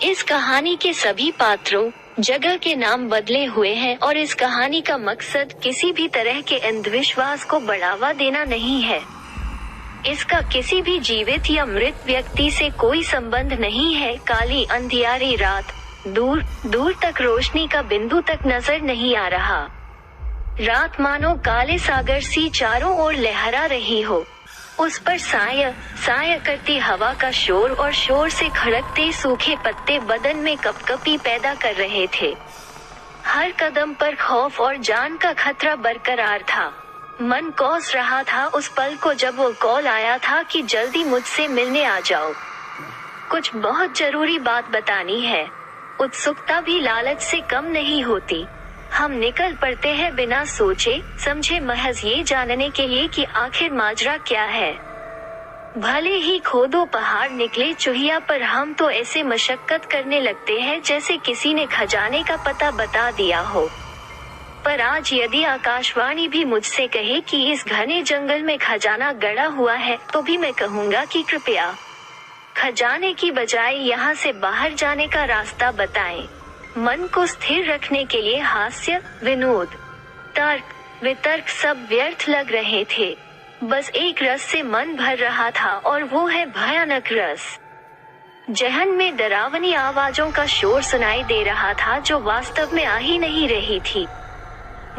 इस कहानी के सभी पात्रों, जगह के नाम बदले हुए हैं और इस कहानी का मकसद किसी भी तरह के अंधविश्वास को बढ़ावा देना नहीं है। इसका किसी भी जीवित या मृत व्यक्ति से कोई संबंध नहीं है। काली अंधियारी रात, दूर दूर तक रोशनी का बिंदु तक नजर नहीं आ रहा। रात मानो काले सागर सी चारों ओर लहरा रही हो। उस पर साय साय करती हवा का शोर और शोर से खड़कते सूखे पत्ते बदन में कपकपी पैदा कर रहे थे। हर कदम पर खौफ और जान का खतरा बरकरार था। मन कोस रहा था उस पल को जब वो कॉल आया था कि जल्दी मुझसे मिलने आ जाओ, कुछ बहुत जरूरी बात बतानी है। उत्सुकता भी लालच से कम नहीं होती। हम निकल पड़ते हैं बिना सोचे समझे, महज ये जानने के लिए कि आखिर माजरा क्या है। भले ही खोदो पहाड़ निकले चुहिया, पर हम तो ऐसे मशक्कत करने लगते हैं जैसे किसी ने खजाने का पता बता दिया हो। पर आज यदि आकाशवाणी भी मुझसे कहे कि इस घने जंगल में खजाना गड़ा हुआ है, तो भी मैं कहूँगा कि कृपया खजाने की बजाय यहाँ से बाहर जाने का रास्ता बताएं। मन को स्थिर रखने के लिए हास्य, विनोद, तर्क, वितर्क सब व्यर्थ लग रहे थे। बस एक रस से मन भर रहा था और वो है भयानक रस। जहन में डरावनी आवाजों का शोर सुनाई दे रहा था जो वास्तव में आ ही नहीं रही थी।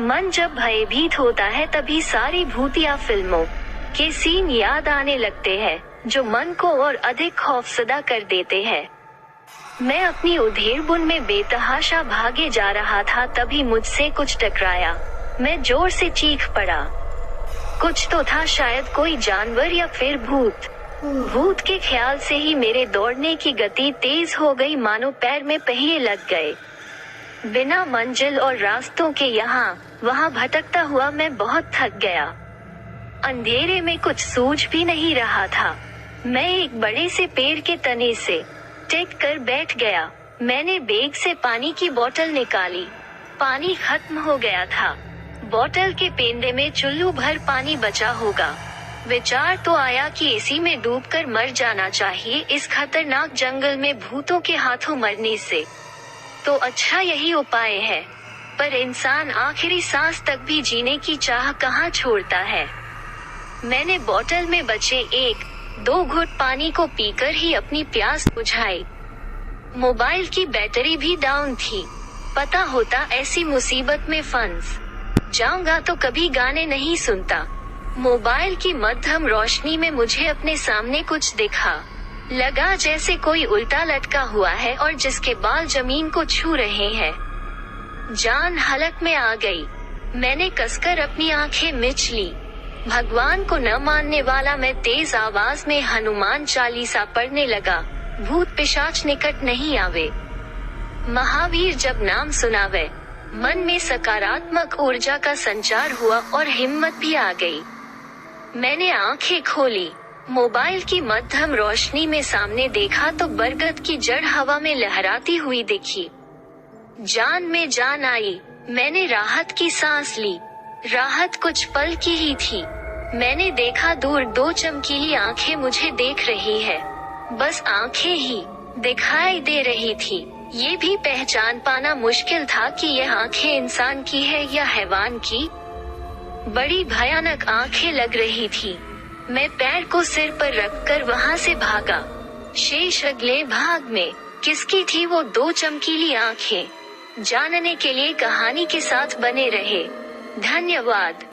मन जब भयभीत होता है तभी सारी भूतिया फिल्मों के सीन याद आने लगते हैं जो मन को और अधिक खौफजदा कर देते हैं। मैं अपनी उधेड़बुन में बेतहाशा भागे जा रहा था, तभी मुझसे कुछ टकराया। मैं जोर से चीख पड़ा। कुछ तो था, शायद कोई जानवर या फिर भूत। भूत के ख्याल से ही मेरे दौड़ने की गति तेज हो गई, मानो पैर में पहिए लग गए। बिना मंजिल और रास्तों के यहाँ वहाँ भटकता हुआ मैं बहुत थक गया। अंधेरे में कुछ सूझ भी नहीं रहा था। मैं एक बड़े से पेड़ के तने से टिक कर बैठ गया। मैंने बैग से पानी की बोतल निकाली। पानी खत्म हो गया था। बोतल के पेंदे में चुल्लू भर पानी बचा होगा। विचार तो आया कि इसी में डूबकर मर जाना चाहिए, इस खतरनाक जंगल में भूतों के हाथों मरने से तो अच्छा यही उपाय है। पर इंसान आखिरी सांस तक भी जीने की चाह कहाँ छोड़ता है। मैंने बोतल में बचे 1-2 घुट पानी को पीकर ही अपनी प्यास बुझाई। मोबाइल की बैटरी भी डाउन थी। पता होता ऐसी मुसीबत में फंस जाऊंगा तो कभी गाने नहीं सुनता। मोबाइल की मध्यम रोशनी में मुझे अपने सामने कुछ दिखा। लगा जैसे कोई उल्टा लटका हुआ है और जिसके बाल जमीन को छू रहे हैं। जान हलक में आ गई। मैंने कसकर अपनी आंखें मिच ली। भगवान को न मानने वाला मैं तेज आवाज में हनुमान चालीसा पढ़ने लगा। भूत पिशाच निकट नहीं आवे, महावीर जब नाम सुनावे। मन में सकारात्मक ऊर्जा का संचार हुआ और हिम्मत भी आ गई। मैंने आंखें खोली। मोबाइल की मध्यम रोशनी में सामने देखा तो बरगद की जड़ हवा में लहराती हुई दिखी। जान में जान आई। मैंने राहत की सांस ली। राहत कुछ पल की ही थी। मैंने देखा दूर 2 चमकीली आंखें मुझे देख रही है। बस आंखें ही दिखाई दे रही थी। ये भी पहचान पाना मुश्किल था कि यह आंखें इंसान की है या हैवान की। बड़ी भयानक आंखें लग रही थी। मैं पैर को सिर पर रखकर वहां से भागा। शेष अगले भाग में किसकी थी वो 2 चमकीली आंखें, जानने के लिए कहानी के साथ बने रहे। धन्यवाद।